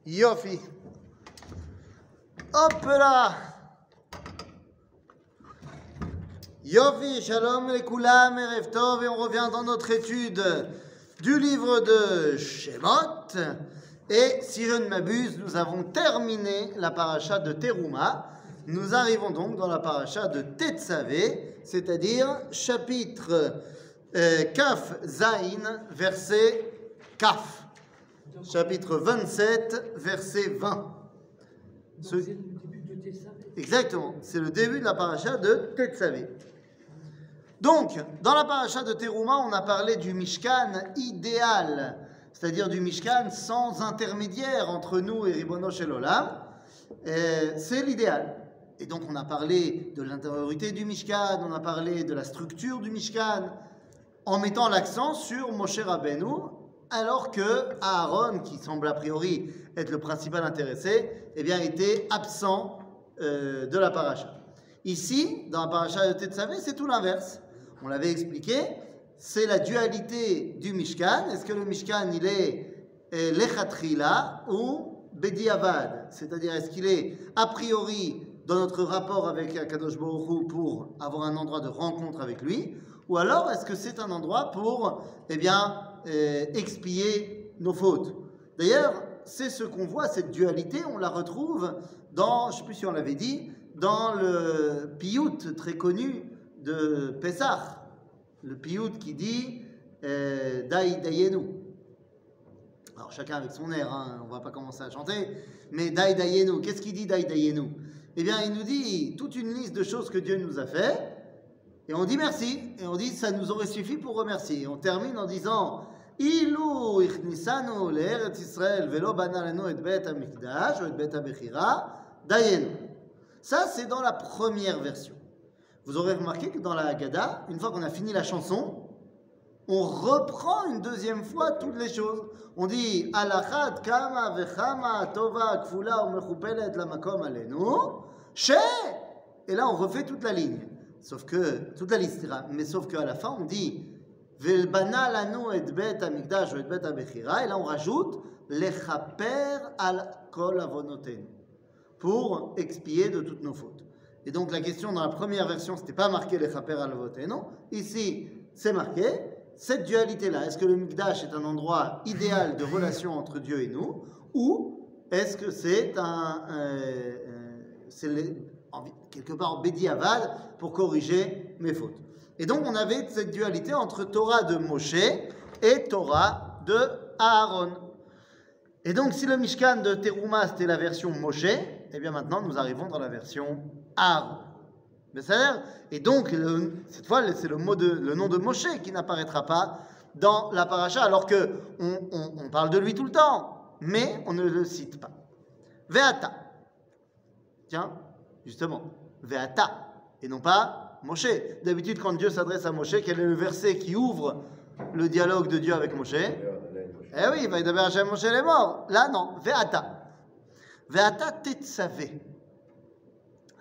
Yofi. Hop là. Yofi, shalom lekoulam, erev tov, et on revient dans notre étude du livre de Shemot. Et si je ne m'abuse, nous avons terminé la paracha de Teruma. Nous arrivons donc dans la paracha de Tetzavé, c'est-à-dire chapitre Kaf Zain, verset Kaf. Chapitre 27, verset 20. C'est le début de Tetzavé. Exactement, c'est le début de la paracha de Tetzavé. Donc, dans la paracha de Teruma, on a parlé du Mishkan idéal, c'est-à-dire du Mishkan sans intermédiaire entre nous et Ribono Shel Olam. C'est l'idéal. Et donc, on a parlé de l'intériorité du Mishkan, on a parlé de la structure du Mishkan, en mettant l'accent sur Moshe Rabbeinu, alors que Aaron, qui semble a priori être le principal intéressé, eh bien, était absent de la paracha. Ici, dans la paracha de Tetzavé, c'est tout l'inverse. On l'avait expliqué, c'est la dualité du Mishkan. Est-ce que le Mishkan, il est Lechatrila ou Bediavad? C'est-à-dire, est-ce qu'il est a priori dans notre rapport avec Akadosh Baruch Hu pour avoir un endroit de rencontre avec lui, ou alors est-ce que c'est un endroit pour, eh bien, expier nos fautes? D'ailleurs, c'est ce qu'on voit, cette dualité, on la retrouve dans, je ne sais plus si on l'avait dit, dans le piyut très connu de Pessah, le piyut qui dit Dai Dayenu. Alors chacun avec son air, hein, on ne va pas commencer à chanter, mais Dai Dayenu, qu'est-ce qu'il dit Dai Dayenu? Eh bien, il nous dit toute une liste de choses que Dieu nous a fait, et on dit merci, et on dit ça nous aurait suffi pour remercier. Et on termine en disant Ilu ichnisanu le'eretz Israël velo bana lanu et bet hamikdash ou et bet habechira dayenu. Ça, c'est dans la première version. Vous aurez remarqué que dans la Haggadah, une fois qu'on a fini la chanson, on reprend une deuxième fois toutes les choses. On dit Alachat kama vechama tova kfula ou mechupelet lamakom alenu she. Et là, on refait toute la ligne. Sauf que, toute la liste, mais sauf qu'à la fin, on dit Velbana lanu et bet hamikdash ou et bet habechira. Et là, on rajoute lechaper al kol avonotenu, pour expier de toutes nos fautes. Et donc la question dans la première version, c'était pas marqué les chaper al avotenu, non. Ici, c'est marqué cette dualité-là. Est-ce que le Mikdash est un endroit idéal de relation entre Dieu et nous, ou est-ce que c'est quelque part Bediavad pour corriger mes fautes? Et donc on avait cette dualité entre Torah de Moshe et Torah de Aaron. Et donc, si le Mishkan de Teruma, c'était la version Moshe, eh bien maintenant, nous arrivons dans la version Aaron. Et donc, cette fois, c'est le nom de Moshe qui n'apparaîtra pas dans la paracha, alors qu'on parle de lui tout le temps, mais on ne le cite pas. Ve'ata. Tiens, justement, Ve'ata, et non pas Moshe. D'habitude, quand Dieu s'adresse à Moshe, quel est le verset qui ouvre le dialogue de Dieu avec Moshe? Eh oui, va y d'abord Hachem Moshe les morts. Là, non. Ve'ata. Ve'ata Tetzavé.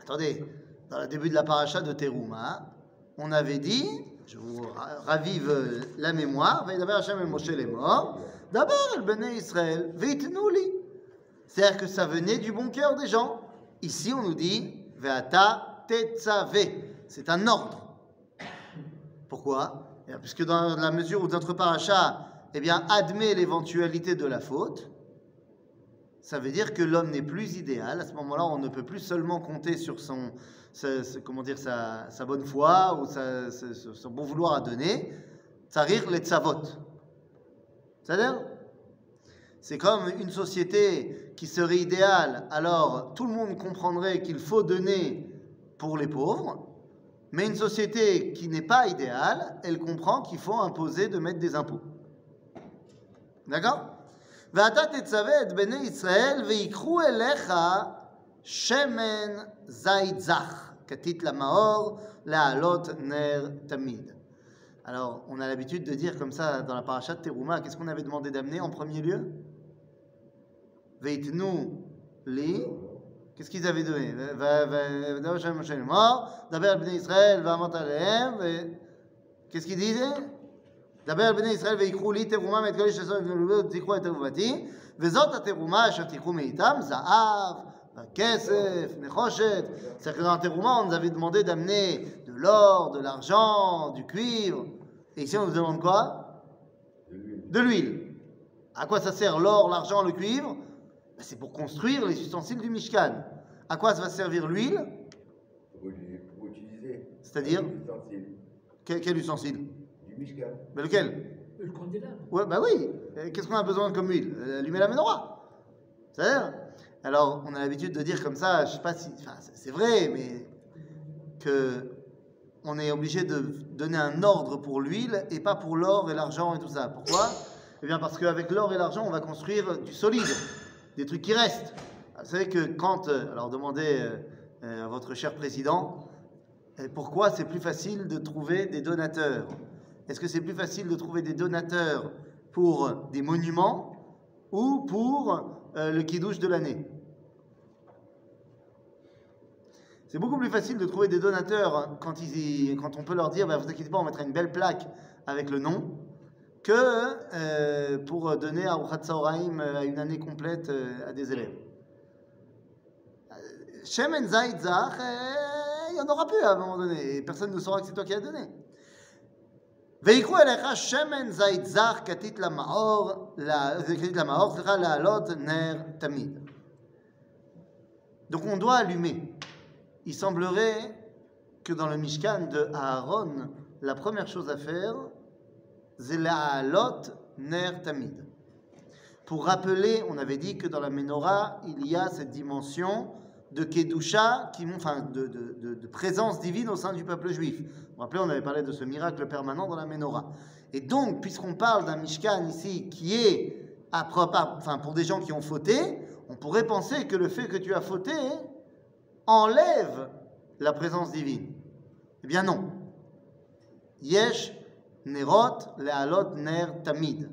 Attendez, dans le début de la paracha de Teruma, on avait dit, je vous ravive la mémoire, va y d'abord Hachem Moshe les morts. D'abord, el Bnei Israël, ve'itnu li. C'est-à-dire que ça venait du bon cœur des gens. Ici, on nous dit, Ve'ata Tetzavé. C'est un ordre. Pourquoi? Puisque dans la mesure où notre paracha, eh bien, admet l'éventualité de la faute, ça veut dire que l'homme n'est plus idéal. À ce moment-là, on ne peut plus seulement compter sur sa bonne foi ou son bon vouloir à donner. Tsarir le tzavot. C'est-à-dire, c'est comme une société qui serait idéale, alors tout le monde comprendrait qu'il faut donner pour les pauvres, mais une société qui n'est pas idéale, elle comprend qu'il faut imposer de mettre des impôts. D'accord? ואתה תצווה את בני ישראל ויקחו אליך שמן זית זך, כתית למאור, להעלות נר תמיד. Alors, on a l'habitude de dire comme ça dans la paracha de Teruma, qu'est-ce qu'on avait demandé d'amener en premier lieu? Veitnu li. Qu'est-ce qu'ils avaient donné? Qu'est-ce qu'ils disaient? דבר על בני ישראל ויקחו לי תרומה מאת כל איש עשו וזכרו את תרומתי וזאת התרומה אשר תיקחו מאיתם, זהב, כסף, נחושת. C'est-à-dire que dans la terouma, on nous avait demandé d'amener de l'or, de l'argent, du cuivre. Et ici, on nous demande quoi? De l'huile. À quoi ça sert l'or, l'argent, le cuivre? Ben, c'est pour construire les ustensiles du Mishkan. À quoi ça va servir l'huile? Pour utiliser. C'est-à-dire L'ustensile. quel ustensile? Du Mishkan. Ben, lequel? Le candélabre. Ouais, bah oui. Qu'est-ce qu'on a besoin comme huile? Allumer la menorah. C'est-à-dire? Alors, on a l'habitude de dire comme ça, je sais pas si. Enfin, c'est vrai, mais que on est obligé de donner un ordre pour l'huile et pas pour l'or et l'argent et tout ça. Pourquoi? Eh bien, parce qu'avec l'or et l'argent, on va construire du solide, des trucs qui restent. Vous savez que quand. Alors, demandez à votre cher président pourquoi c'est plus facile de trouver des donateurs. Est-ce que c'est plus facile de trouver des donateurs pour des monuments ou pour le kidouche de l'année? C'est beaucoup plus facile de trouver des donateurs quand on peut leur dire, bah, vous inquiétez pas, on mettra une belle plaque avec le nom, que pour donner à Uchat Saoraim à une année complète à des élèves. Shemen Zayt Zach, il n'y en aura plus à un moment donné, et personne ne saura que c'est toi qui as donné. ויקחו אליך שמן זית זך כתית למאור, להעלות נר תמיד. Donc on doit allumer. Il semblerait que dans le Mishkan de Aaron, la première chose à faire, c'est להעלות ner tamid. Pour rappeler, on avait dit que dans la Menorah, il y a cette dimension de Kedusha, enfin de présence divine au sein du peuple juif. Vous vous rappelez, on avait parlé de ce miracle permanent dans la Menorah. Et donc, puisqu'on parle d'un Mishkan ici qui est pour des gens qui ont fauté, on pourrait penser que le fait que tu as fauté enlève la présence divine. Eh bien non. Yesh nerot le'alot ner tamid.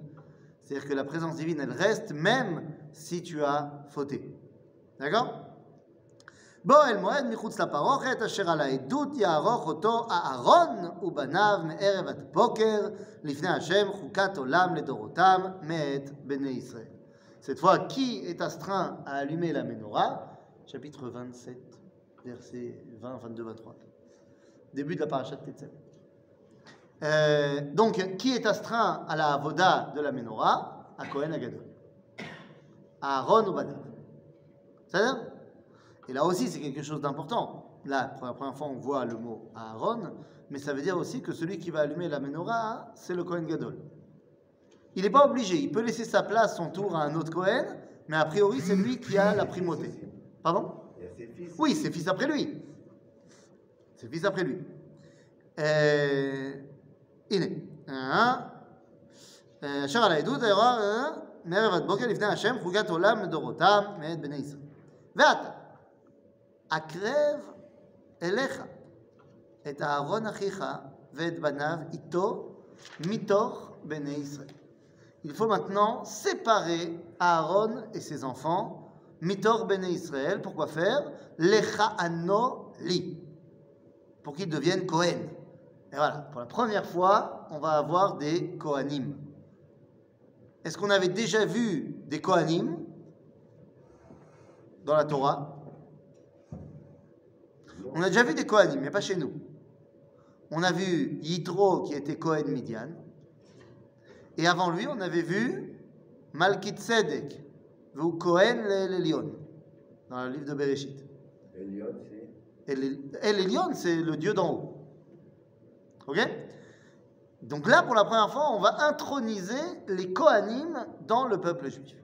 C'est-à-dire que la présence divine, elle reste même si tu as fauté. D'accord? בו אל מועד מחוץ לפרוכת, אשר על העדות יערוך אותו אהרון ובניו מערב עד בוקר, לפני השם חוקת עולם לדורותם מאת בני ישראל. Cette fois, qui est astreint à allumer la menorah? Chapitre 27, versets 20, 22, 23. Début de la parashat Tetzaveh. Donc, qui est astreint à la avoda de la menorah? À Kohen Agadol. Aaron ובניו. C'est-à-dire? Et là aussi, c'est quelque chose d'important. Là, pour la première fois, on voit le mot Aaron, mais ça veut dire aussi que celui qui va allumer la menorah, c'est le Kohen Gadol. Il n'est pas obligé, il peut laisser sa place, son tour à un autre Kohen, mais a priori, c'est lui qui a la primauté. Pardon? Il y a ses fils. Oui, c'est fils après lui. C'est fils après lui. הנה. אשר על העדות מערב עד בוקר לפני השם חוקת עולם לדורותם מאת בני ישראל. ואתה הקרב אליך את אהרון אחיך ואת בניו איתו מתוך בני ישראל. Il faut maintenant séparer Aaron et ses enfants mitor bene Israël. Pourquoi faire? Lecha'ano li. Pour qu'ils deviennent Kohen. Et voilà, pour la première fois, on va avoir des Kohanim. Est-ce qu'on avait déjà vu des Kohanim dans la Torah? On a déjà vu des Kohanim, mais pas chez nous. On a vu Yitro qui était Kohen Midian. Et avant lui, on avait vu Malkitzedek, ou Kohen l'Elion, dans le livre de Bereshit. Elion, c'est. L'Elion, c'est le Dieu d'en haut. Ok? Donc là, pour la première fois, on va introniser les Kohanim dans le peuple juif.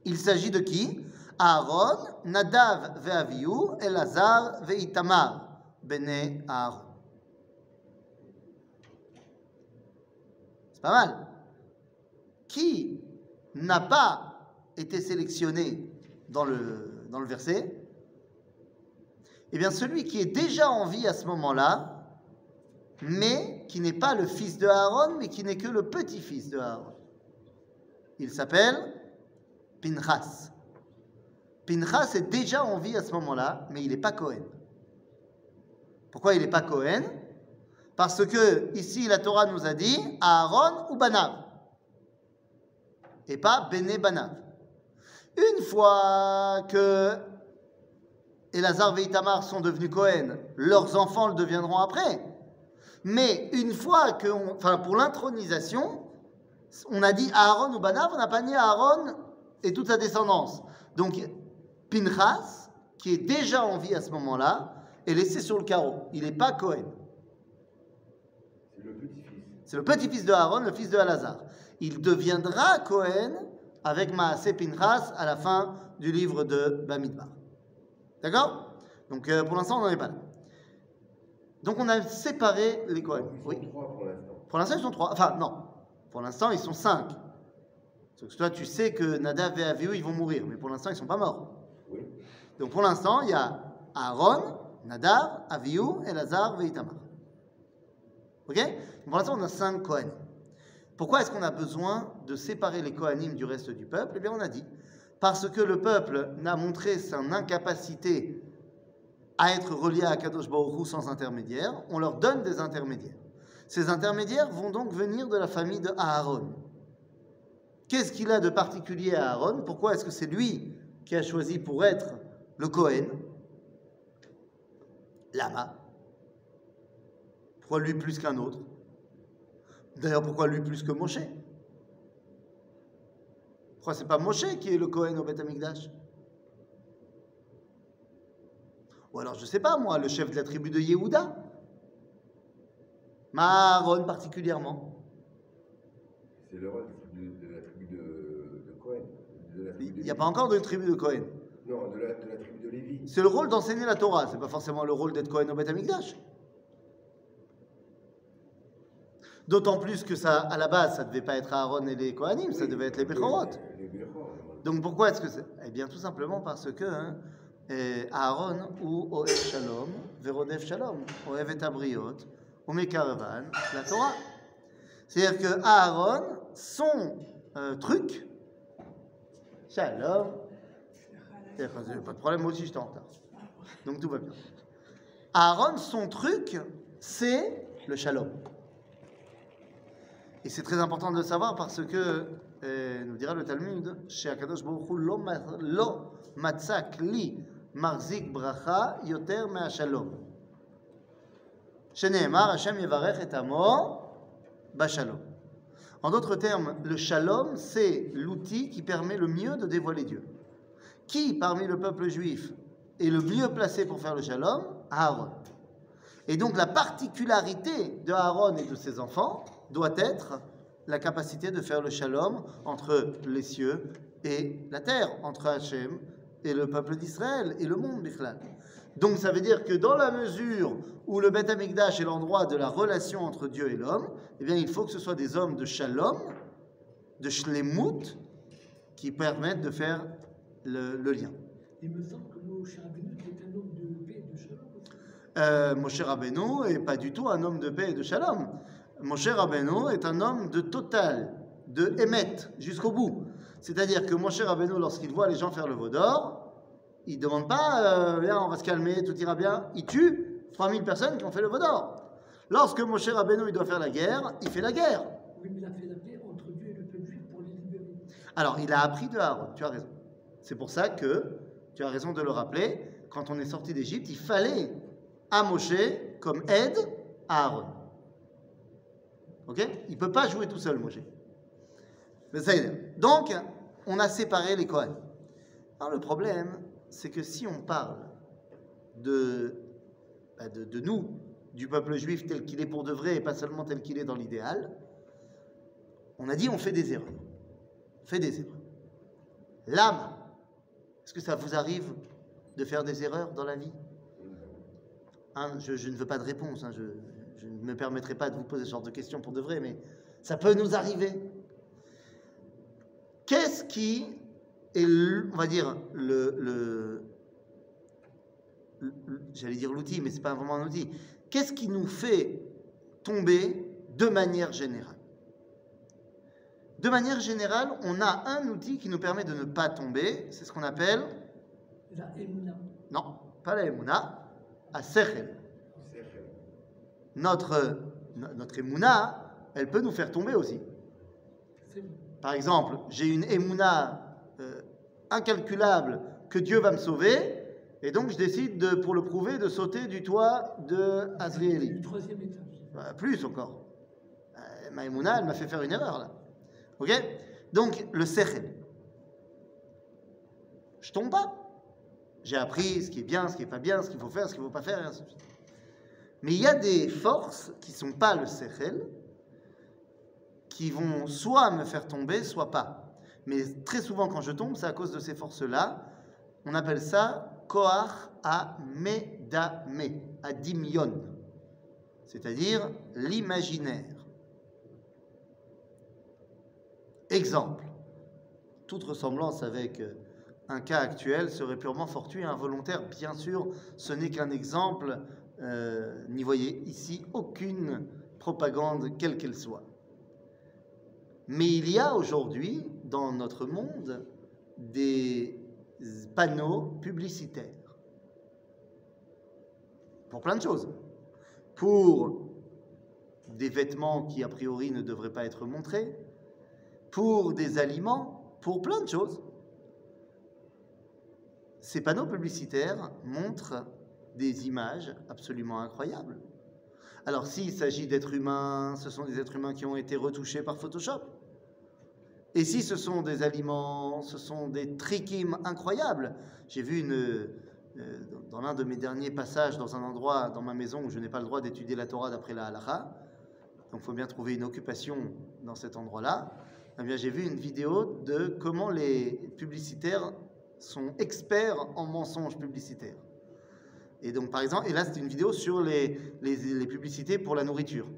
Il s'agit de qui? Aaron, Nadav ve'Avihu, Elazar ve'itamar, bene Aaron. C'est pas mal. Qui n'a pas été sélectionné dans le verset? Eh bien, celui qui est déjà en vie à ce moment-là, mais qui n'est pas le fils de Aaron, mais qui n'est que le petit-fils de Aaron. Il s'appelle Pinchas. Pinchas est déjà en vie à ce moment-là, mais il n'est pas Kohen. Pourquoi il n'est pas Kohen? Parce que ici la Torah nous a dit Aaron ou Banav. et pas Bene Banav. Une fois que Elazar et Itamar sont devenus Kohen, leurs enfants le deviendront après. Mais une fois que, pour l'intronisation, on a dit Aaron ou Banav, on n'a pas dit Aaron et toute sa descendance. Donc Pinchas, qui est déjà en vie à ce moment-là, est laissé sur le carreau. Il n'est pas Kohen. C'est le petit-fils. C'est le petit-fils de Aaron, le fils de Elazar. Il deviendra Kohen avec Maaseh Pinchas à la fin du livre de Bamidbar. D'accord? Donc pour l'instant, on n'en est pas là. Donc on a séparé les Kohen. Ils sont trois pour l'instant. Pour l'instant, ils sont 3. Enfin, non. Pour l'instant, ils sont 5. Parce que toi, tu sais que Nadav et Avihu, ils vont mourir. Mais pour l'instant, ils ne sont pas morts. Oui. Donc pour l'instant, il y a Aaron, Nadav, Avihu, Elazar et Itamar. Ok? Pour l'instant, on a 5 Kohanim. Pourquoi est-ce qu'on a besoin de séparer les Kohanim du reste du peuple? Eh bien, on a dit, parce que le peuple n'a montré son incapacité à être relié à Kadosh Baruch Hu sans intermédiaire, on leur donne des intermédiaires. Ces intermédiaires vont donc venir de la famille de Aaron. Qu'est-ce qu'il a de particulier à Aaron? Pourquoi est-ce que c'est lui qui a choisi pour être le Kohen? Lama. Pourquoi lui plus qu'un autre? D'ailleurs, pourquoi lui plus que Moshe? Pourquoi c'est pas Moshe qui est le Kohen au Beth Amikdash? Ou alors, je sais pas moi, le chef de la tribu de Yehuda? Aaron particulièrement. C'est le rôle de la tribu de Cohen. Il n'y a pas encore de tribu de Kohen. Non, de la tribu de Lévi. C'est le rôle d'enseigner la Torah, c'est pas forcément le rôle d'être Kohen au Beth Amikdash. D'autant plus que ça, à la base, ça ne devait pas être Aaron et les Kohanim, ça devait être les Bechorot. Donc pourquoi est-ce que c'est? Eh bien, tout simplement parce que Aaron ou Oev Shalom, Verodef Shalom, Oev et Abriot, ou Mekaravan, la Torah. C'est-à-dire que Aaron, son truc, Shalom, pas de problème, moi aussi j'étais en retard. Donc tout va bien. Aaron, son truc, c'est le Shalom. Et c'est très important de le savoir parce que, nous dira le Talmud, chez Akadosh Baruch Hu, lo matzak li marzik bracha yoter mea shalom. Sheneemar, Hashem yevarech et amo bashalom. En d'autres termes, le shalom, c'est l'outil qui permet le mieux de dévoiler Dieu. Qui, parmi le peuple juif, est le mieux placé pour faire le shalom? Aaron. Et donc la particularité de Aaron et de ses enfants doit être la capacité de faire le shalom entre les cieux et la terre, entre Hachem et le peuple d'Israël et le monde bichlal. Donc ça veut dire que dans la mesure où le Beth Amikdash est l'endroit de la relation entre Dieu et l'homme, eh bien il faut que ce soit des hommes de shalom, de shlemut, qui permettent de faire le lien. Il me semble que Moshe Rabbeinu est un homme de paix et de shalom. Moshe Rabbeinu n'est pas du tout un homme de paix et de shalom. Moshe Rabbeinu est un homme de total, de émet, jusqu'au bout. C'est-à-dire que Moshe Rabbeinu, lorsqu'il voit les gens faire le veau d'or, il ne demande pas viens, on va se calmer, tout ira bien. Il tue 3000 personnes qui ont fait le veau d'or. Lorsque Moshe Rabbeinu il doit faire la guerre, il fait la guerre. Oui, mais il a fait la paix entre Dieu et le peuple juif pour les libérer. Alors, il a appris de Aaron, tu as raison. C'est pour ça que, tu as raison de le rappeler, quand on est sorti d'Égypte, il fallait à Moshe comme aide à Aaron. Ok? Il ne peut pas jouer tout seul, Moshe. Mais ça y est. Donc, on a séparé les Kohen. Alors, le problème, c'est que si on parle de nous, du peuple juif tel qu'il est pour de vrai et pas seulement tel qu'il est dans l'idéal, on a dit on fait des erreurs. On fait des erreurs. L'âme, est-ce que ça vous arrive de faire des erreurs dans la vie? Hein, je ne veux pas de réponse, hein, je ne me permettrai pas de vous poser ce genre de questions pour de vrai, mais ça peut nous arriver. Qu'est-ce qui est, on va dire, j'allais dire l'outil, mais ce n'est pas vraiment un outil. Qu'est-ce qui nous fait tomber de manière générale? De manière générale, on a un outil qui nous permet de ne pas tomber, c'est ce qu'on appelle... La Emouna. Non, pas la Emouna, à Sechel. Notre Emouna, elle peut nous faire tomber aussi. C'est bon. par exemple, j'ai une émouna incalculable que Dieu va me sauver, et donc je décide, pour le prouver, de sauter du toit de Azrieli. Le troisième étage. Plus encore. Ma émouna, elle m'a fait faire une erreur là. Ok? Donc, le sechel. Je tombe pas. J'ai appris ce qui est bien, ce qui n'est pas bien, ce qu'il faut faire, ce qu'il ne faut pas faire, et ainsi de suite. Mais il y a des forces qui ne sont pas le sechel, qui vont soit me faire tomber, soit pas. Mais très souvent, quand je tombe, c'est à cause de ces forces-là. On appelle ça koach ha-medame, adimion, c'est-à-dire l'imaginaire. Exemple. Toute ressemblance avec un cas actuel serait purement fortuit et involontaire. Bien sûr, ce n'est qu'un exemple. N'y voyez ici aucune propagande, quelle qu'elle soit. Mais il y a aujourd'hui, dans notre monde, des panneaux publicitaires. Pour plein de choses. Pour des vêtements qui, a priori, ne devraient pas être montrés. Pour des aliments, pour plein de choses. Ces panneaux publicitaires montrent des images absolument incroyables. Alors, s'il s'agit d'êtres humains, ce sont des êtres humains qui ont été retouchés par Photoshop. Et si ce sont des aliments, ce sont des trikim incroyables. J'ai vu dans l'un de mes derniers passages dans un endroit dans ma maison où je n'ai pas le droit d'étudier la Torah d'après la halakha, donc il faut bien trouver une occupation dans cet endroit-là. Eh bien, j'ai vu une vidéo de comment les publicitaires sont experts en mensonges publicitaires. Et donc, par exemple, et là, c'est une vidéo sur les publicités pour la nourriture.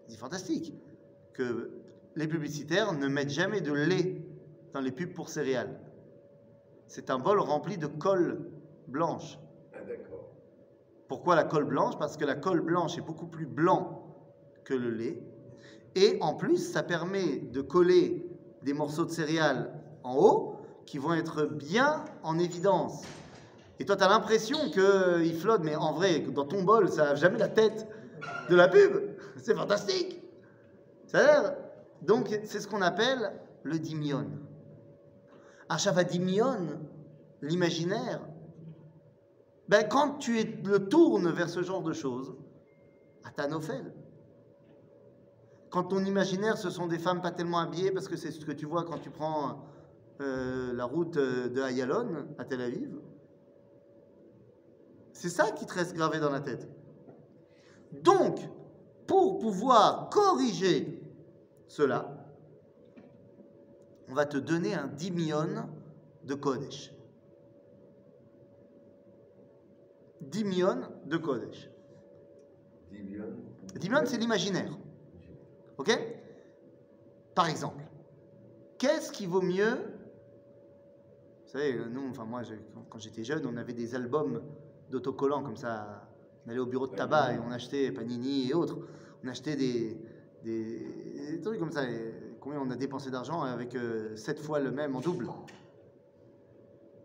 C'est fantastique que les publicitaires ne mettent jamais de lait dans les pubs pour céréales. C'est un bol rempli de colle blanche. Ah, d'accord. Pourquoi la colle blanche? Parce que la colle blanche est beaucoup plus blanc que le lait. Et en plus, ça permet de coller des morceaux de céréales en haut qui vont être bien en évidence. Et toi, tu as l'impression qu'ils flottent, mais en vrai, dans ton bol, ça n'a jamais la tête de la pub. C'est fantastique. Donc, c'est ce qu'on appelle le dimion. Achava dimion, l'imaginaire, ben, quand tu le tournes vers ce genre de choses, atanophel. Quand ton imaginaire, ce sont des femmes pas tellement habillées, parce que c'est ce que tu vois quand tu prends la route de Ayalon à Tel Aviv, c'est ça qui te reste gravé dans la tête. Donc, pour pouvoir corriger cela, on va te donner un dimion de Kodesh. Dimion de Kodesh. Dimion, c'est l'imaginaire. Ok? Par exemple, qu'est-ce qui vaut mieux? Vous savez, nous, enfin moi, quand j'étais jeune, on avait des albums d'autocollants comme ça. On allait au bureau de tabac et on achetait Panini et autres. On achetait des trucs comme ça. Et combien on a dépensé d'argent avec 7 fois le même en double.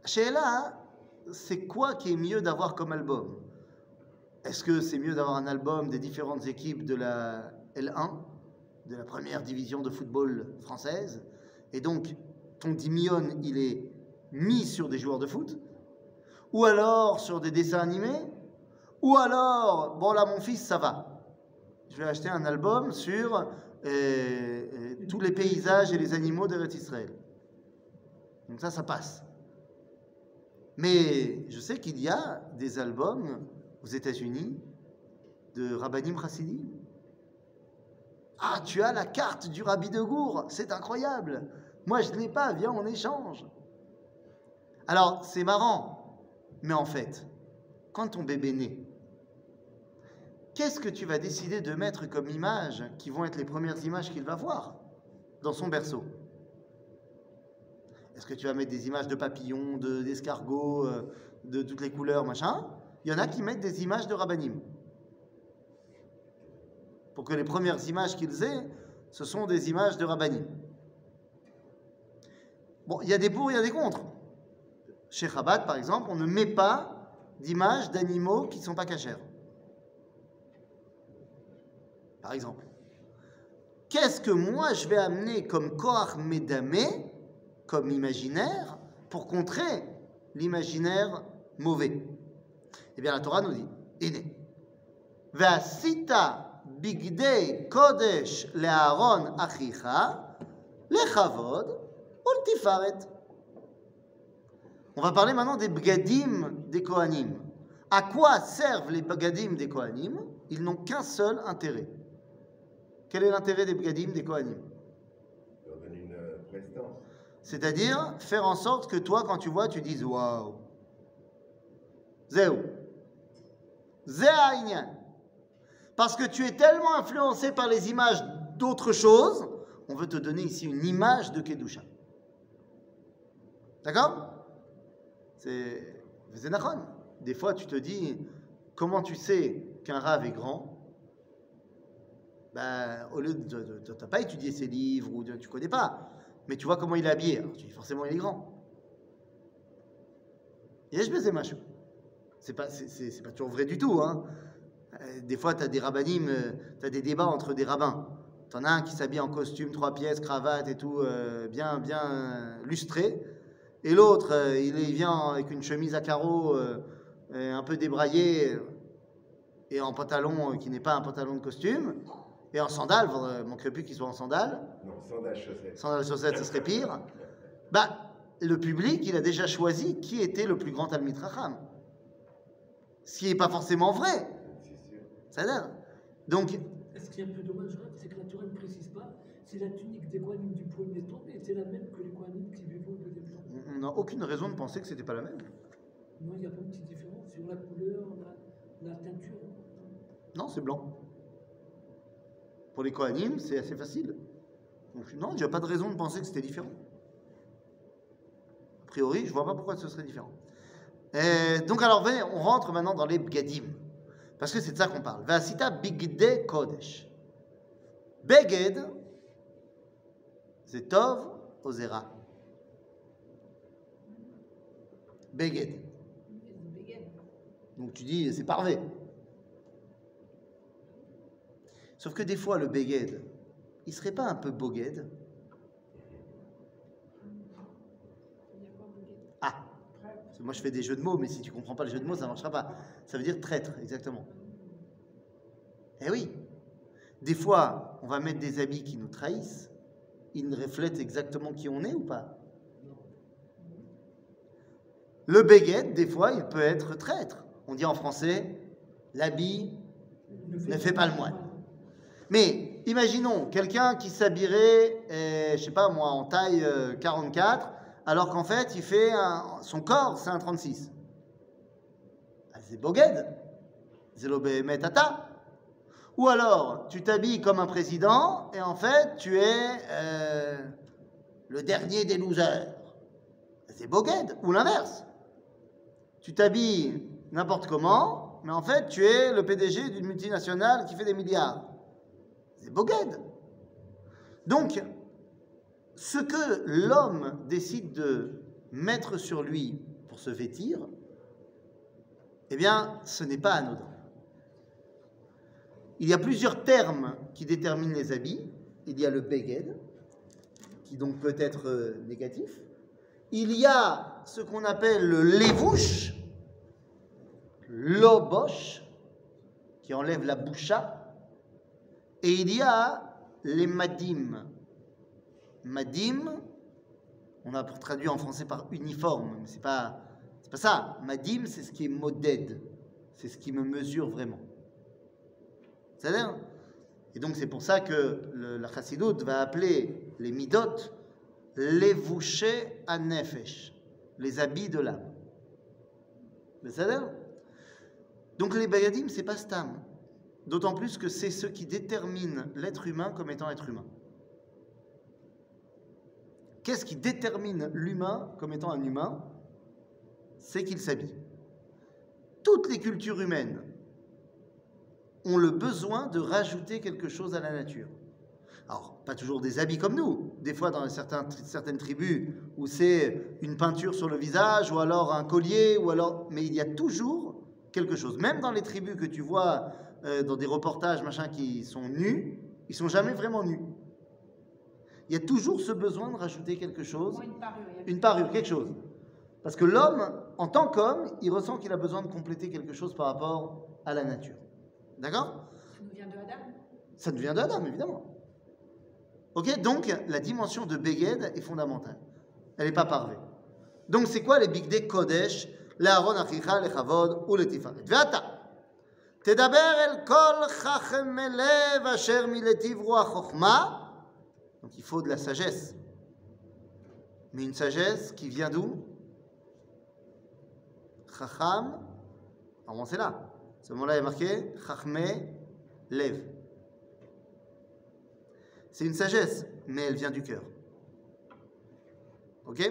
Chez Ella, c'est quoi qui est mieux d'avoir comme album? Est-ce que c'est mieux d'avoir un album des différentes équipes de la L1, de la première division de football française, et donc ton dimion, il est mis sur des joueurs de foot, ou alors sur des dessins animés, ou alors, bon là mon fils, ça va. Je vais acheter un album sur tous les paysages et les animaux d'Eretz Israël. Donc ça passe. Mais je sais qu'il y a des albums aux États-Unis de Rabbanim Chassidim. Ah, tu as la carte du Rabbi de Gour, c'est incroyable. Moi, je ne l'ai pas, viens, on échange. Alors, c'est marrant, mais en fait, quand ton bébé naît, qu'est-ce que tu vas décider de mettre comme images qui vont être les premières images qu'il va voir dans son berceau? Est-ce que tu vas mettre des images de papillons, d'escargots, de toutes les couleurs, machin? Il y en a qui mettent des images de Rabbanim. Pour que les premières images qu'ils aient, ce sont des images de Rabbanim. Bon, il y a des pour, il y a des contre. Chez Chabad, par exemple, on ne met pas d'images d'animaux qui ne sont pas cachers. Par exemple. qu'est-ce que moi je vais amener comme Koach Medamé, comme imaginaire, pour contrer l'imaginaire mauvais? Eh bien, la Torah nous dit, Iné, Ve'asita bigdei kodesh le'aron achicha, lechavod, ultifaret. On va parler maintenant des bgadim des Kohanim. À quoi servent les bgadim des Kohanim? Ils n'ont qu'un seul intérêt. Quel est l'intérêt des bgadim des Kohanim? Leur donner une prestance. C'est-à-dire faire en sorte que toi, quand tu vois, tu dises waouh. Zéou. Zéaïnyan. Parce que tu es tellement influencé par les images d'autres choses, on veut te donner ici une image de Kedusha. D'accord? C'est nachon. Des fois, tu te dis, comment tu sais qu'un rave est grand? Ben, au lieu de tu n'as pas étudié ses livres ou tu ne connais pas, mais tu vois comment il est habillé. Alors, tu dis forcément il est grand. Et je baisais macho. C'est pas toujours vrai du tout. Hein. Des fois, tu as des rabbinim, tu as des débats entre des rabbins. Tu en as un qui s'habille en costume, 3 pièces, cravate et tout, bien lustré. Et l'autre, il vient avec une chemise à carreaux, un peu débraillée, et en pantalon qui n'est pas un pantalon de costume. Et en sandales, il ne manquerait plus qu'il soit en sandales. Non, sandales chaussettes. Sandales chaussettes, ce serait pire. Bah, le public, il a déjà choisi qui était le plus grand Talmid Chacham. Ce qui n'est pas forcément vrai. C'est sûr. Ça donne. Donc, Ce qui est un peu dommage, c'est que la Torah ne précise pas si la tunique des Kohanim du premier temple était la même que les Kohanim qui vivaient au deuxième temple. on n'a aucune raison de penser que ce n'était pas la même. Non, il n'y a pas une petite différence sur la couleur, la teinture. Non, c'est blanc. Pour les Kohanim, c'est assez facile. Donc, non, il n'y a pas de raison de penser que c'était différent. A priori, je ne vois pas pourquoi ce serait différent. Donc, alors, venez, on rentre maintenant dans les Bgadim. Parce que c'est de ça qu'on parle. Vasita Bigde Kodesh. Beged, c'est Tov Ozera. Beged. Donc, tu dis, c'est parfait. Sauf que des fois, le Beged, il serait pas un peu Boged? Ah, parce que moi je fais des jeux de mots, mais si tu comprends pas le jeu de mots, ça ne marchera pas. Ça veut dire traître, exactement. Eh oui, des fois, on va mettre des habits qui nous trahissent. Ils reflètent exactement qui on est ou pas? Le Beged, des fois, il peut être traître. On dit en français, l'habit ne fait pas le moine. Mais imaginons quelqu'un qui s'habillerait, je sais pas moi, en taille 44, alors qu'en fait, il fait son corps, c'est un 36. C'est Boged. C'est l'obémetata. Ou alors, tu t'habilles comme un président, et en fait, tu es le dernier des losers. C'est Boged. Ou l'inverse. Tu t'habilles n'importe comment, mais en fait, tu es le PDG d'une multinationale qui fait des milliards. C'est Boged. Donc, ce que l'homme décide de mettre sur lui pour se vêtir, eh bien, ce n'est pas anodin. Il y a plusieurs termes qui déterminent les habits. Il y a le Beged, qui donc peut être négatif. Il y a ce qu'on appelle le Levouche, l'Obosh, qui enlève la boucha. Et il y a les madim. Madim, on a traduit en français par uniforme, mais c'est pas ça. Madim, c'est ce qui est modèle, c'est ce qui me mesure vraiment. C'est-à-dire, et donc c'est pour ça que la Chassidoute va appeler les midot les vouchés à nefesh, les habits de l'âme. C'est-à-dire, donc les bagadim, c'est pas stam. D'autant plus que c'est ce qui détermine l'être humain comme étant être humain. Qu'est-ce qui détermine l'humain comme étant un humain? C'est qu'il s'habille. Toutes les cultures humaines ont le besoin de rajouter quelque chose à la nature. Alors, pas toujours des habits comme nous. Des fois, dans certaines tribus, où c'est une peinture sur le visage, ou alors un collier, mais il y a toujours quelque chose. Même dans les tribus que tu vois dans des reportages, machin, qui sont nus, ils sont jamais vraiment nus. Il y a toujours ce besoin de rajouter quelque chose, Ou une parure. une parure, quelque chose. Parce que l'homme, en tant qu'homme, il ressent qu'il a besoin de compléter quelque chose par rapport à la nature. D'accord? Ça nous vient de Adam. Ça nous vient de Adam, évidemment. Ok? Donc, la dimension de Beged est fondamentale. Elle n'est pas parvée. Donc, c'est quoi les Bigdei Kodesh? L'Aaron Achicha, le Chavod ou le Tifaret. Ve'ata. Tedaber el kol chachem lev asher miletiv ruach chokhma. Donc, il faut de la sagesse. Mais une sagesse qui vient d'où? Chacham. Alors, c'est là. Ce mot-là est marqué Chachme Lev. C'est une sagesse, mais elle vient du cœur. Ok?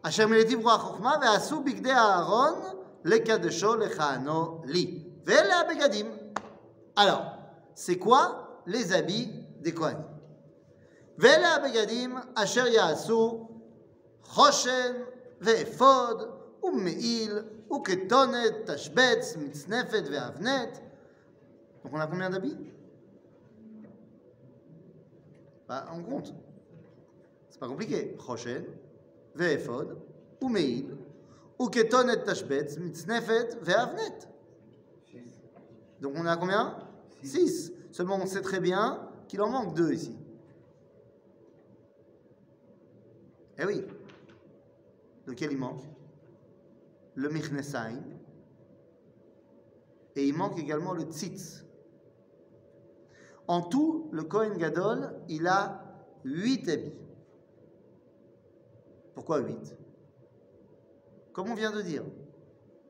Asher miletiv ruach chokhma ve'asu bigdei Aaron lekadesho lechano li. Ve'ele habegadim. Alors, c'est quoi les habits des Kohanim? Ve'ele habegadim asher ya'asu choshen ve'efod u'me'il u'ketonet tashbetz mitznefet ve'avnet. Donc on a combien d'habits? Bah, on compte. C'est pas compliqué. Choshen ve'efod u'me'il u'ketonet tashbetz mitznefet ve'avnet. Donc on a combien? 6. Seulement on sait très bien qu'il en manque 2 ici. Eh oui. Lequel il manque? Le Michnesaim. Et il manque également le Tzitz. En tout, le Kohen Gadol, il a 8 habits. Pourquoi 8? Comme on vient de dire,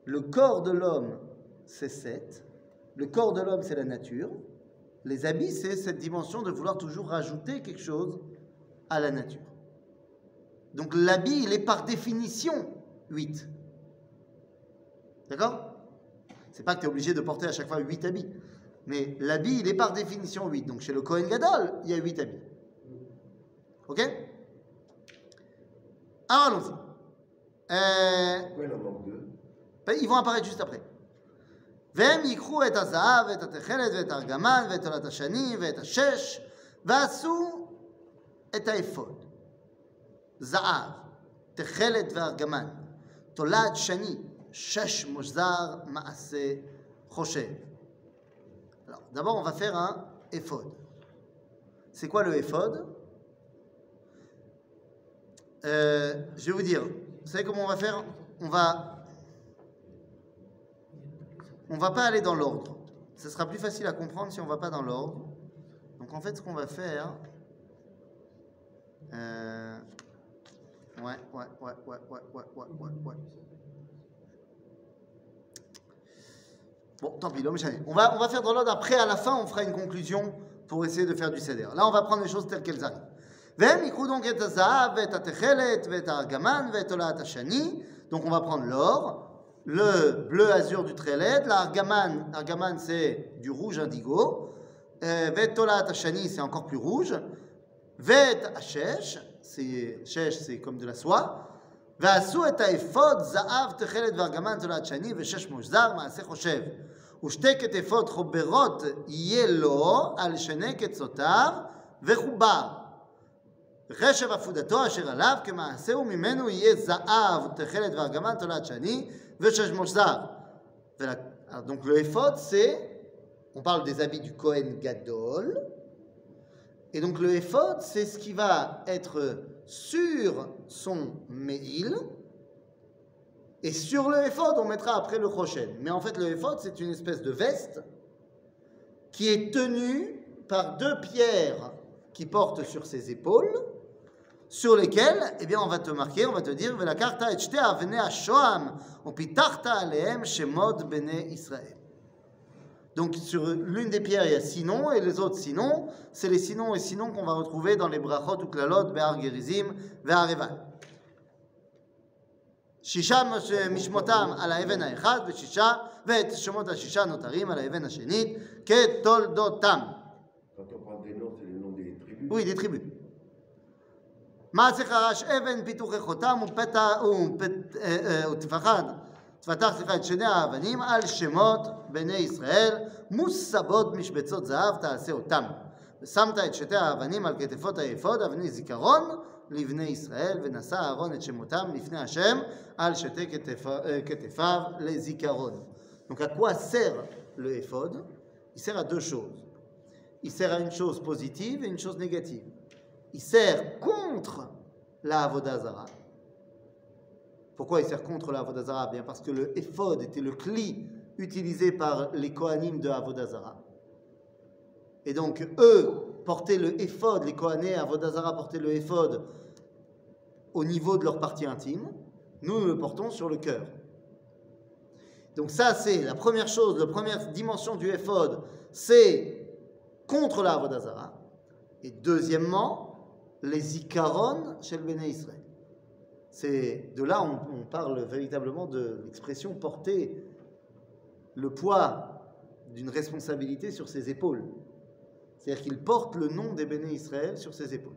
le corps de l'homme, c'est 7. Le corps de l'homme, c'est la nature. Les habits, c'est cette dimension de vouloir toujours rajouter quelque chose à la nature. Donc l'habit, il est par définition 8. D'accord? C'est pas que tu es obligé de porter à chaque fois 8 habits. Mais l'habit, il est par définition 8. Donc chez le Kohen Gadol, il y a 8 habits. Ok? Alors allons-y. Pourquoi il en manque 2? Ils vont apparaître juste après. והם ייקחו את הזהב ואת התכלת ואת הארגמן ואת תולת השני ואת השש ועשו את האפוד. זהב, תכלת וארגמן, תולת שני, שש מוזר מעשה חושב. Alors, d'abord, on va faire un éphod. C'est quoi le éphod? Je vais vous dire. Vous savez comment on va faire? On va pas aller dans l'ordre. Ce sera plus facile à comprendre si on va pas dans l'ordre. Donc en fait, ce qu'on va faire, ouais. Bon, tant pis, l'homme jamais. On va faire dans l'ordre. Après, à la fin, on fera une conclusion pour essayer de faire du seder. Là, on va prendre les choses telles qu'elles arrivent. Donc on va prendre l'or, le bleu azur du trelet, l'argaman c'est du rouge indigo, vetolat hashani c'est encore plus rouge, vet hashesh c'est comme de la soie, ועשו את האפוד זהב תכלת וארגמן תולת שני ושש מוזר מעשה חושב ושתי כתפות חוברות יהיה לו על שני קצותיו וחובר וחשב עפודתו אשר עליו כמעשהו ממנו יהיה זהב תכלת וארגמן תולת שני ושש מוזר. Donc le éphod c'est, on parle des habits du Kohen Gadol, et donc le éphod c'est ce qui va être sur son me'il, et sur le éphod on mettra après le choshen. Mais en fait le éphod c'est une espèce de veste qui est tenue par 2 pierres qui portent sur ses épaules, sur lesquelles, eh bien, on va te marquer, on va te dire, Velakarta et shte avnei hashoam, upitachta alehem shemot bnei Israël. Donc sur l'une des pierres il y a 6 noms et les autres 6 noms, c'est les 6 noms et 6 noms qu'on va retrouver dans les brachot ou klalot, be'ar gerizim, ve'ar eval. Shisha mishmotam ala even ha'echad, ve'shisha, ve'et shemot ha'shisha notarim ala even ha'shenit, ketoldotam. Quand on prend des noms, c'est les noms des tribus. Oui, des tribus. מעשה חרש אבן פיתוחי חותם תפתח את שני האבנים על שמות בני ישראל מוסבות משבצות זהב תעשה אותם שמת את שתי האבנים על כתפות האפוד, אבני זיכרון לבני ישראל, ונשא אהרון את שמותם לפני השם על שתי כתפיו לזיכרון. Donc à quoi sert le éphod? Il sert à deux choses. Il sert à une chose positive et une chose négative. Il sert contre la Avodah Zara. Pourquoi il sert contre la Avodah Zara? Bien parce que le éphod était le cli utilisé par les Kohanim de Avodah Zara. Et donc, eux portaient le éphod, les Kohanés Avodah Zara portaient le éphod au niveau de leur partie intime. Nous le portons sur le cœur. Donc ça, c'est la première chose, la première dimension du éphod, c'est contre la Avodah Zara. Et deuxièmement, les zikaron chez le Béné Israël. C'est de là on parle véritablement de l'expression porter le poids d'une responsabilité sur ses épaules. C'est-à-dire qu'il porte le nom des Béné Israël sur ses épaules.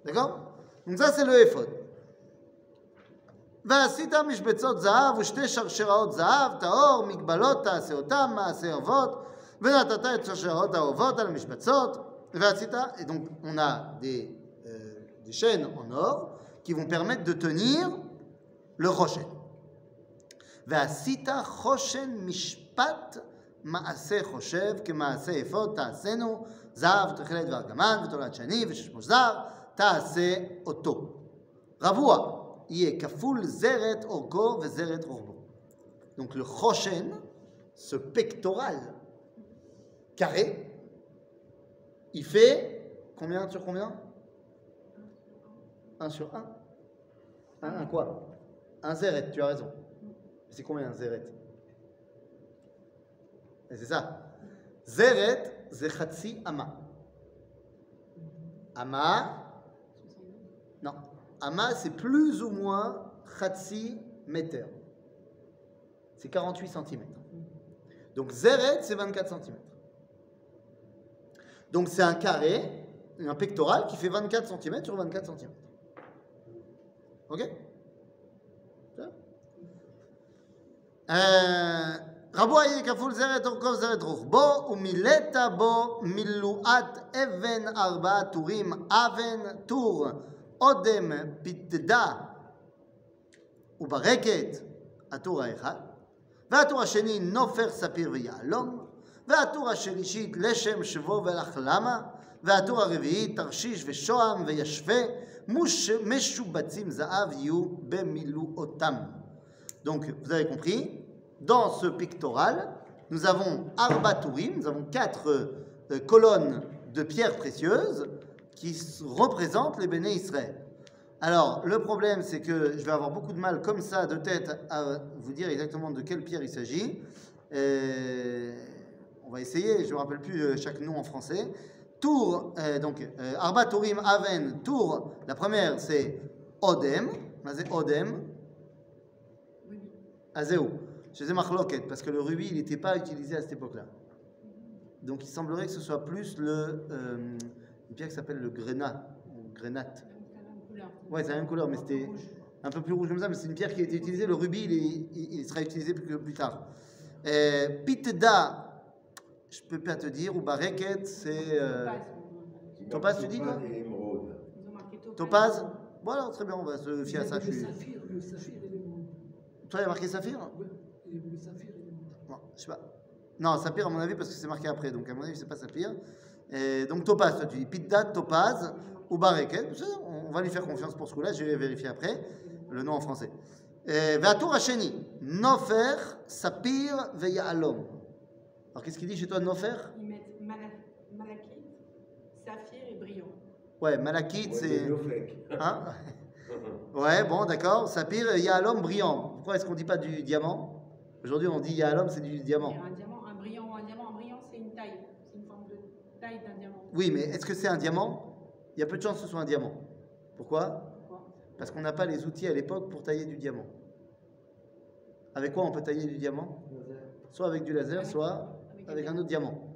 D'accord? Donc ça, c'est le éphod. ועשית משבצות זהב ושתי שרשראות זהב, טהור, מגבלות תעשה אותם, מעשה אבות, ונתת את שרשראות האהובות על המשבצות, ועשית, et donc on a des chaînes en or qui vont permettre de tenir le choshen. ועשית חושן משפט מעשה חושב כמעשה אפוד תעשינו, זהב תכלת וארגמן ותולת שני וששמו זר, תעשה אותו. רבוע. יהיה כפול זרת אורכו וזרת רוחבו. Donc le choshen, ce pectoral carré, il fait combien sur combien? 1 sur 1. Un quoi? Un zeret, tu as raison. C'est combien un zeret? Et c'est ça. Zeret, c'est chatsi ama. Ama, non. Ama, c'est plus ou moins Khatsi meter. C'est 48 cm. Donc Zeret, c'est 24 cm. Donc c'est un carré, un pectoral qui fait 24 cm sur 24 cm. Ok? רבו יהיה כפול זרת אורכו זרת רוחבו, ומילאת בו מילואת אבן 4 טורים, אבן טור אודם פתדה וברקת, הטור האחד, והטור השני נופר ספיר ויהלום, והטור השלישית לשם שבו ולחלמה, והטור הרביעי תרשיש ושוהם וישווה, משובצים זהב יהיו במילואותם. Donc vous avez compris, dans ce pectoral nous avons arba tourim, nous avons 4 colonnes de pierres précieuses qui représentent les Béné Israël. Alors, le problème, c'est que je vais avoir beaucoup de mal, comme ça, de tête, à vous dire exactement de quelle pierre il s'agit. On va essayer, je ne me rappelle plus chaque nom en français. Tour, donc, Arba Tourim Aven, tour, la première, c'est Odem. C'est Odem. Azéo. Je faisais Machloket, parce que le rubis, il n'était pas utilisé à cette époque-là. Donc, il semblerait que ce soit plus une pierre qui s'appelle le grenat, ou grenat. Ouais, c'est la même couleur, mais c'était un peu plus rouge comme ça, mais c'est une pierre qui a été utilisée. Le rubis, il sera utilisé plus tard. Piteda, je ne peux pas te dire, ou bareket, c'est. Topaz, tu dis quoi? Topaz? Voilà, très bien, on va se fier à ça. Le saphir et l'émeraude. Toi, il y a marqué saphir? Oui, le saphir et l'émeraude. Bon, je sais pas. Non, saphir, à mon avis, parce que c'est marqué après, donc à mon avis, c'est pas saphir. Donc topaz, toi tu dis pitda, topaz ou bareket. On va lui faire confiance pour ce coup-là, je vais vérifier après le nom en français. Ve'atur hasheni, nofer, sapir ve'ya'alom. Alors qu'est-ce qu'il dit chez toi, nofer? Ils mettent malachite, saphir et brillant. Ouais, malachite, c'est. Hein? Ouais, Ouais, bon, d'accord. Sapir, ya'alom, brillant. Pourquoi est-ce qu'on dit pas du diamant? Aujourd'hui, on dit ya'alom, c'est du diamant. Un diamant, un brillant ou un diamant. Un brillant, c'est une taille. C'est une forme de taille d'un diamant. Oui, mais est-ce que c'est un diamant? Il y a peu de chances que ce soit un diamant. Pourquoi? Pourquoi? Parce qu'on n'a pas les outils à l'époque pour tailler du diamant. Avec quoi on peut tailler du diamant? Soit avec du laser, soit avec un autre diamant.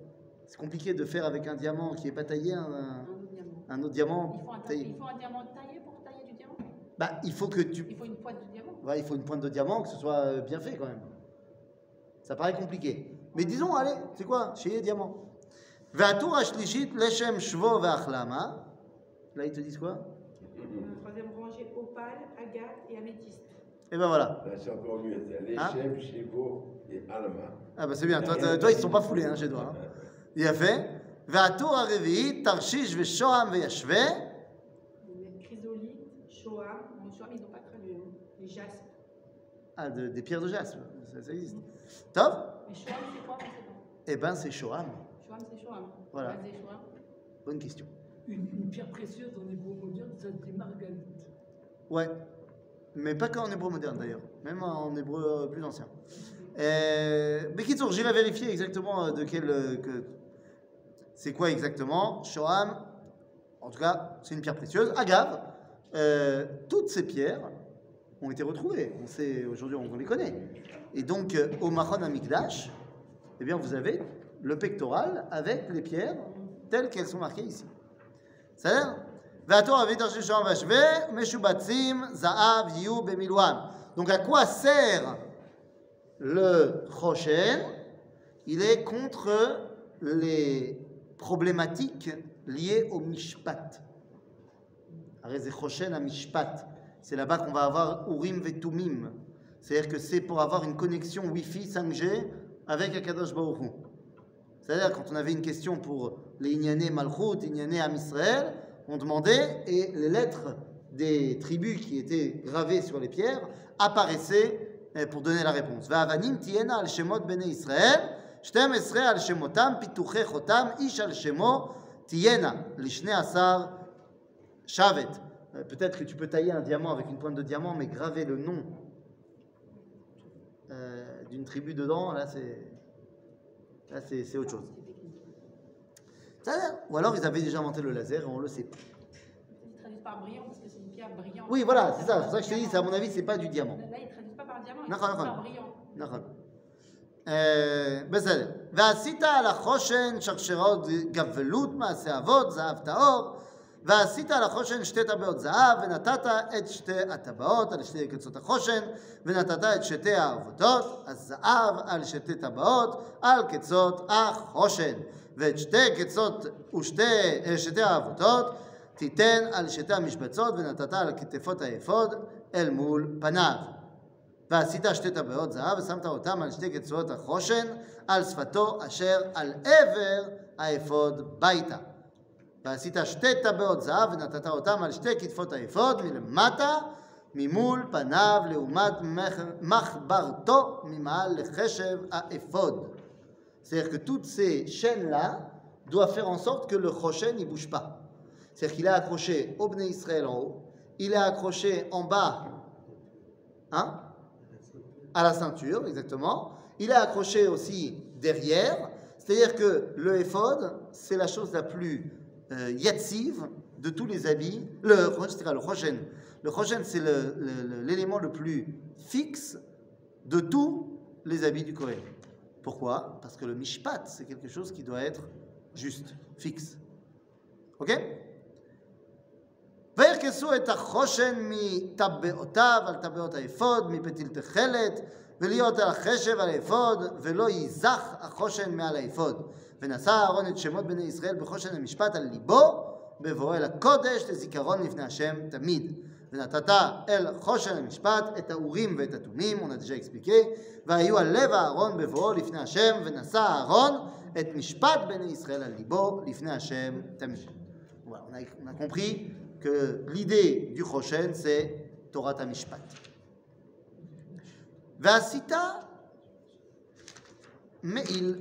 C'est compliqué de faire avec un diamant qui n'est pas taillé un autre diamant taillé. Il faut un diamant taillé pour tailler du diamant? Bah, il faut que tu. Il faut une pointe de diamant? Ouais, il faut une pointe de diamant, que ce soit bien fait quand même. Ça paraît compliqué. Mais disons, allez, c'est quoi? Chez diamant. Ve'atur hashlichit leshem shvo ve'achlama. Là, ils te disent quoi? Troisième rangée, opale, agate et améthyste. Et ben voilà. Là, c'est encore mieux. C'est Hein? Lechem, Chevo et Alma. Ah bah c'est bien, toi ils ne sont pas foulés hein, chez toi. Hein. Il a fait Ve'atur harevi'it tarshish ve'shoam ve'yashve. Les chrysolites, shoam. Bon, shoam, ils n'ont pas traduit. Hein. Les jaspes. Ah, des pierres de jaspe, ça existe. Top. Mais shoam, c'est quoi? On sait pas. Eh ben c'est shoam. Shoam, c'est shoam. Voilà. Basé shoam. Bonne question. Une pierre précieuse en hébreu moderne, ça se dit marganite. Ouais. Mais pas qu'en hébreu moderne d'ailleurs, même en hébreu plus ancien. Bekitsour, j'irai vérifier exactement de quel. C'est quoi exactement Shoam, en tout cas, c'est une pierre précieuse. Agave, toutes ces pierres ont été retrouvées. On sait, aujourd'hui, on les connaît. Et donc, au Machon Amikdash, eh bien, vous avez le pectoral avec les pierres telles qu'elles sont marquées ici. C'est-à-dire donc à quoi sert le Choshen? Il est contre les problématiques liées au Mishpat. Choshen à Mishpat. C'est là-bas qu'on va avoir Urim et Tumim. C'est-à-dire que c'est pour avoir une connexion Wi-Fi 5G avec Akadosh Baruch Hu. C'est-à-dire quand on avait une question pour les Inyané Malchut, Inyané Am Israël, on demandait et les lettres des tribus qui étaient gravées sur les pierres apparaissaient pour donner la réponse. Va'avanim tiena al shemot bnei Israël, 12 al shemotam, pituche chotam, ish al shemo tiena, lishne asar shavet. Peut-être que tu peux tailler un diamant avec une pointe de diamant, mais graver le nom d'une tribu dedans, là c'est autre chose. Ou alors ils avaient déjà inventé le laser et on ne le sait pas. Ils traduisent par brillant parce que c'est une pierre brillante. Oui, voilà, c'est ça. C'est pour ça que je te dis, à mon avis, c'est pas du diamant. Là, ils ne traduisent pas par diamant, ils D'accord, traduisent d'accord. par brillant. נכון. בסדר. ועשית על החושן שרשרות גבלות מעשה אבות, זהב טהור, ועשית על החושן 2 טבעות זהב, ונתת את 2 הטבעות על 2 קצות החושן, ונתת את 2 הערבותות, הזהב על 2 טבעות על קצות החושן, ואת 2 קצות ו2 הערבותות תיתן על 2 המשבצות, ונתת על כתפות האפוד אל מול פניו. ועשית 2 טבעות זהב, ושמת אותם על 2 קצוות החושן, על שפתו אשר על עבר האפוד ביתה. ועשית 2 טבעות זהב, ונתת אותם על 2 כתפות האפוד מלמטה, ממול פניו, לעומת מחברתו ממעל לחשב האפוד. C'est-à-dire que toutes ces chaînes-là doivent faire en sorte que le choshen ne bouge pas. C'est-à-dire qu'il est accroché au Bnei Israël en haut, il est accroché en bas, hein, à la ceinture, exactement. Il est accroché aussi derrière. C'est-à-dire que le éphod, c'est la chose la plus yatsive de tous les habits. Le choshen. Le choshen, c'est l'élément le plus fixe de tous les habits du Kohen. Pourquoi? Parce que le mishpat, c'est quelque chose qui doit être juste, fixe. Ok? וירכסו את החושן מטבעותיו על טבעות האפוד, מפתיל תכלת, ולהיות על החשב על האפוד, ולא ייזך החושן מעל האפוד. ונשא אהרון את שמות בני ישראל בחושן המשפט על ליבו, בבואו אל הקודש לזיכרון לפני השם תמיד. ונתת אל חושן המשפט את האורים ואת התומים, on a déjà expliqué, והיו על לב אהרון בבואו לפני השם, ונשא אהרון את משפט בני ישראל על ליבו לפני השם תמיד. Voilà, on a compris que l'idée du Choshen, c'est Torah Mishpat. Vasita Meil.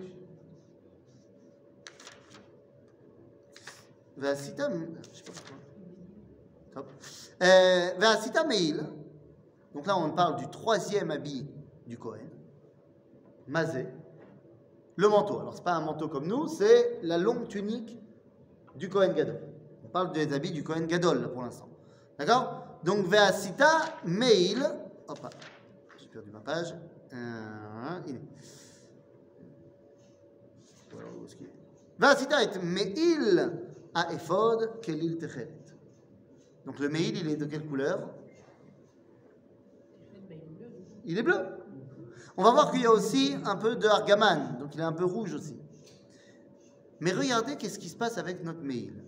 Vasita, je sais pas pourquoi. Vasita Meil. Donc là, on parle du 3e habit du Kohen, Mazé, le manteau. Alors, ce n'est pas un manteau comme nous, c'est la longue tunique du Kohen Gadol. On parle des habits du Kohen Gadol là, pour l'instant. D'accord? Donc, Ve'asita Meil. Hop, j'ai perdu ma page. Ve'asita et Meil à Ephod Kelil Techeret. Donc, le Meil, il est de quelle couleur? Il est bleu. On va voir qu'il y a aussi un peu de argaman, donc il est un peu rouge aussi. Mais regardez qu'est-ce qui se passe avec notre mail.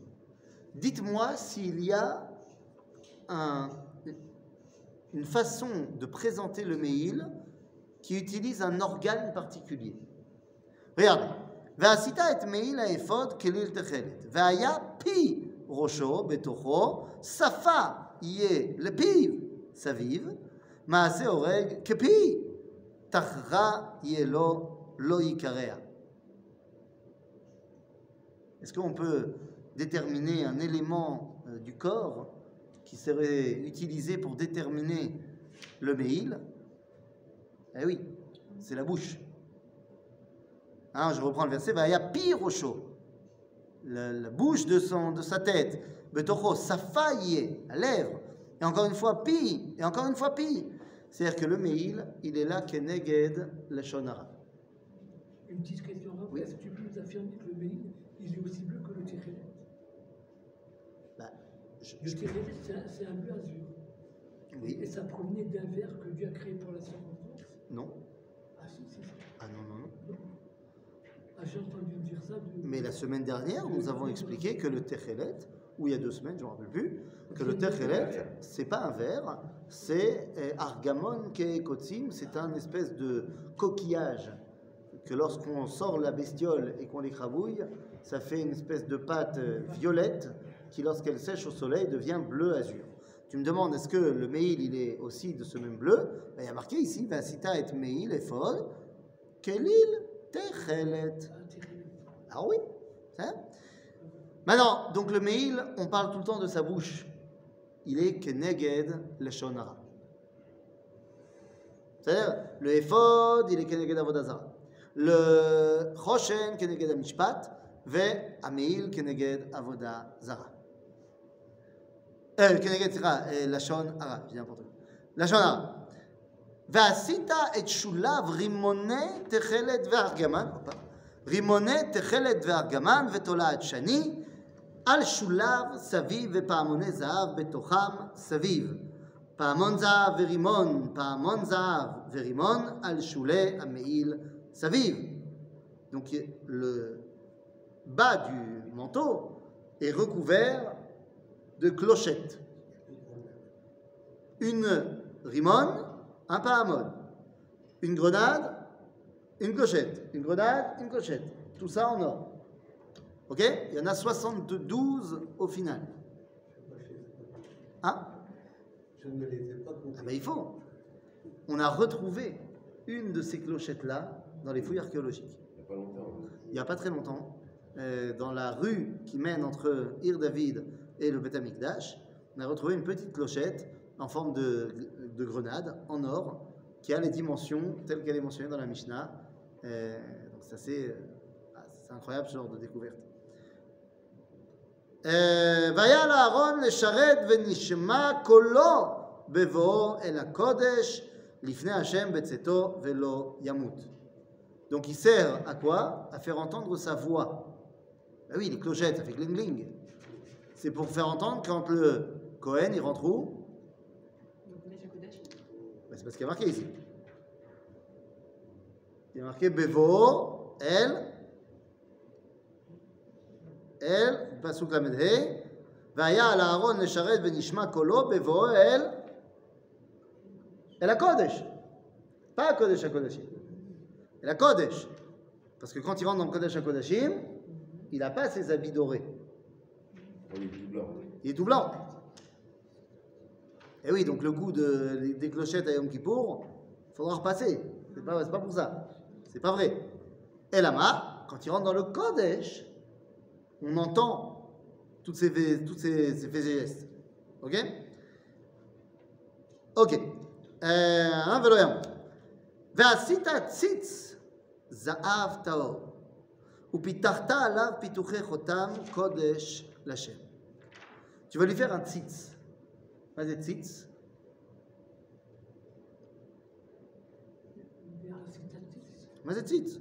Dites-moi s'il y a une façon de présenter le mail qui utilise un organe particulier. Regardez. ועשית את מעיל האפוד כליל תכלת, והיה פי ראשו בתוכו, שפה יהיה לפיו סביב, מעשה הורג כפי, תחרה יהיה לו, לא יקרע. Est-ce qu'on peut déterminer un élément du corps qui serait utilisé pour déterminer le méhil? Eh oui, c'est la bouche. Hein, je reprends le verset. Vaya pi rocho, la bouche de sa tête. Betocho, sa faille, la lèvre. Et encore une fois pi, et encore une fois pi. C'est-à-dire que le méhil, il est là keneged le shonara. Une petite question, Rav. Oui. Est-ce que tu peux nous affirmer que le méhil, il est aussi bleu que le térélet? Bah, Le térélet, c'est un bleu azur. oui. Et ça provenait d'un verre que Dieu a créé pour la circonstance. Non. Ah si, c'est ça. Ah non, non, non. Ah, j'ai entendu dire ça. Mais la semaine dernière, nous avons expliqué que le techelet, ou il y a 2 semaines, je ne me rappelle plus, que le techelet, c'est pas un verre, c'est argamon kekotzim, c'est un espèce de coquillage que lorsqu'on sort la bestiole et qu'on l'écrabouille, ça fait une espèce de pâte violette qui, lorsqu'elle sèche au soleil, devient bleu azur. Tu me demandes, est-ce que le meil, il est aussi de ce même bleu? Ben, il y a marqué ici, Vasita et meil, efod, kelil techelet. Ah oui, hein? Maintenant, donc le meil, on parle tout le temps de sa bouche. Il est keneged leshon hara. C'est-à-dire, le efod, il est keneged avodah zara. Le choshen, keneged amishpat, ve ameil, keneged avodah zara. Keneged, leshon hara, je dis n'importe quoi. Leshon hara. ועשית את שולב רימוני תכלת וארגמן, רימוני תכלת וארגמן ותולעת שני, על שולב סביב ופעמוני זהב בתוכם סביב. פעמון זהב ורימון, פעמון זהב ורימון על שולי המעיל סביב. Donc le bas du manteau est recouvert de clochettes. Une rimone, un pahamon, une grenade, une clochette, une grenade, une clochette. Tout ça en or. Ok? Il y en a 72 au final. Hein? Je ne les ai pas compris. Ah ben il faut. On a retrouvé une de ces clochettes-là dans les fouilles archéologiques. Il n'y a pas longtemps. Il n'y a pas très longtemps, dans la rue qui mène entre Ir David et le Beth Amikdash, on a retrouvé une petite clochette en forme de grenade en or qui a les dimensions telles qu'elle est mentionnée dans la Mishnah. Donc c'est incroyable ce genre de découverte. והיה לאהרון לשרת ונשמע קולו בבואו אל הקודש לפני השם בצאתו ולא ימות. Donc il sert à quoi? À faire entendre sa voix. Ah oui, les clochettes, ça fait gling gling. C'est pour faire entendre quand le Kohen il rentre où? Ben, c'est parce qu'il y a marqué ici. Il y a marqué Bevo, El, Pasuk Lamed He, Vaya al Aaron לשרת ונשמע קולו בבואו אל הקודש. Pas הקודש הקודשים. Et la Kodesh. Parce que quand il rentre dans le Kodesh HaKodashim, il n'a pas ses habits dorés. Il est tout blanc. Il est tout blanc. Et oui, donc le goût des clochettes à Yom Kippour, il faudra repasser. C'est pas pour ça. C'est pas vrai. Et là-bas, quand il rentre dans le Kodesh, on entend toutes ces faits et gestes. Ok? Ok. Un vélo et un. ועשית ציץ זהב טהור, ופיתחת עליו פיתוחי חותם קודש לשם. Tu vas lui faire un tzitz. מה זה tzitz? מה זה tzitz?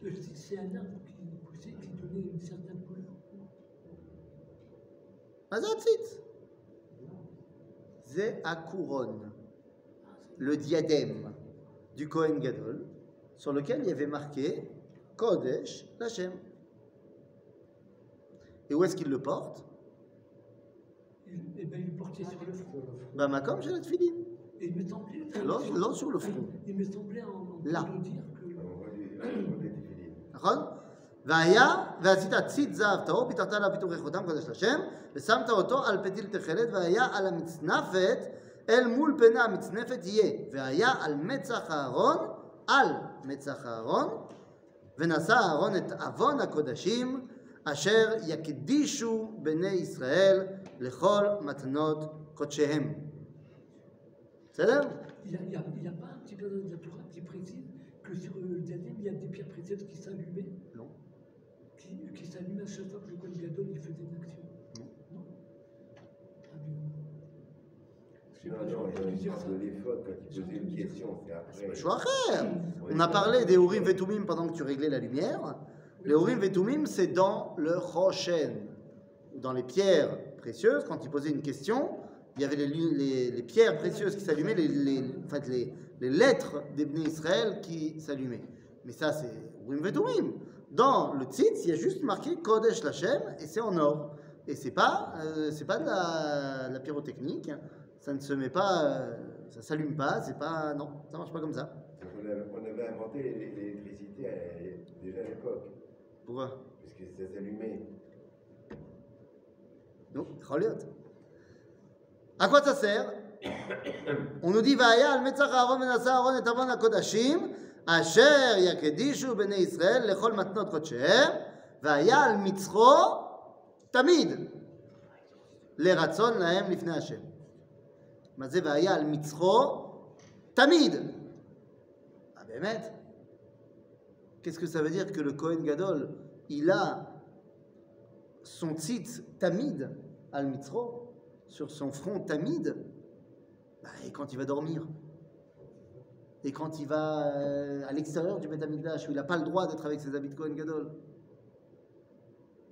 Le tzitz, c'est un arbre qui poussait, qui donnait une certaine couleur. מה זה הציץ? זה הקורון. Le diadème du Kohen Gadol, sur lequel il y avait marqué Kodesh l'Hachem. Et où est-ce qu'il le porte? Et bien, il portait sur le front. Bamakom chez la tefilin. Et il me semblait. Là sur le front. Il me semblait en Là. de dire que. נכון? והיה, ועשית ציד זהב טהור, פיתחת עליו פיתוחי חותם קודש לשם, ושמת אותו על פתיל תכלת, והיה על המצנפת, אל מול פני המצנפת יהיה, והיה על מצח הארון, ונשא אהרון את עוון הקודשים, אשר יקדישו בני ישראל לכל מתנות קודשיהם. בסדר? Il n'y a pas un petit peu de la Torah qui précise que sur le diadème, il y a des pierres précieuses qui s'allumaient? Non. Qui s'allumaient à chaque fois que le Kohen Gadol il faisait une action? Non. Ah, mais... Non, il parle de l'éphod quand il posait une question, c'est après. Chouacher. On a parlé des Urim Vetumim pendant que tu réglais la lumière. Les Urim Vetumim, c'est dans le Choshen, dans les pierres précieuses. Quand il posait une question, il y avait les pierres précieuses qui s'allumaient, les lettres des Bnei Israël qui s'allumaient. Mais ça, c'est Urim Vetumim. Dans le Tzitz, il y a juste marqué Kodesh Lachem et c'est en or. Et c'est pas de la pyrotechnique. Ça ne se met pas, ça s'allume pas. C'est pas, non, ça marche pas comme ça. On avait inventé l'électricité déjà à l'époque. Pourquoi? Parce que ça s'allumait. Non, Choliot. À quoi ça sert? On nous dit Vaya al metzach Aaron menasa Aaron et avon hakodashim asher yakedishu bnei Israël lechol matnot kodshehem vaya al mitzro tamid leratzon lahem lifnei Hashem. מה זה והיה על מצחו תמיד? Ah, באמת? Qu'est-ce que ça veut dire que le Kohen Gadol, il a son tzitz tamid al mitzro sur son front tamid, et quand il va dormir, et quand il va à l'extérieur du Beth Amikdash, où il n'a pas le droit d'être avec ses habits de Kohen Gadol.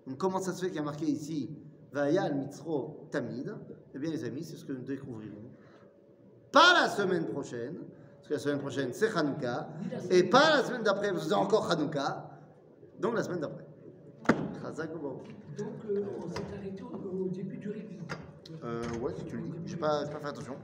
Donc comment ça se fait qu'il y a marqué ici Vaya al mitzro tamid? Eh bien les amis, c'est ce que nous découvrirons. Pas la semaine prochaine, parce que la semaine prochaine c'est Hanouka, et pas la semaine d'après, parce que c'est encore Hanouka, donc la semaine d'après. Chazak Bobo. Donc on s'est arrêté au début du réveil. Ouais, si tu le dis, j'ai pas fait attention.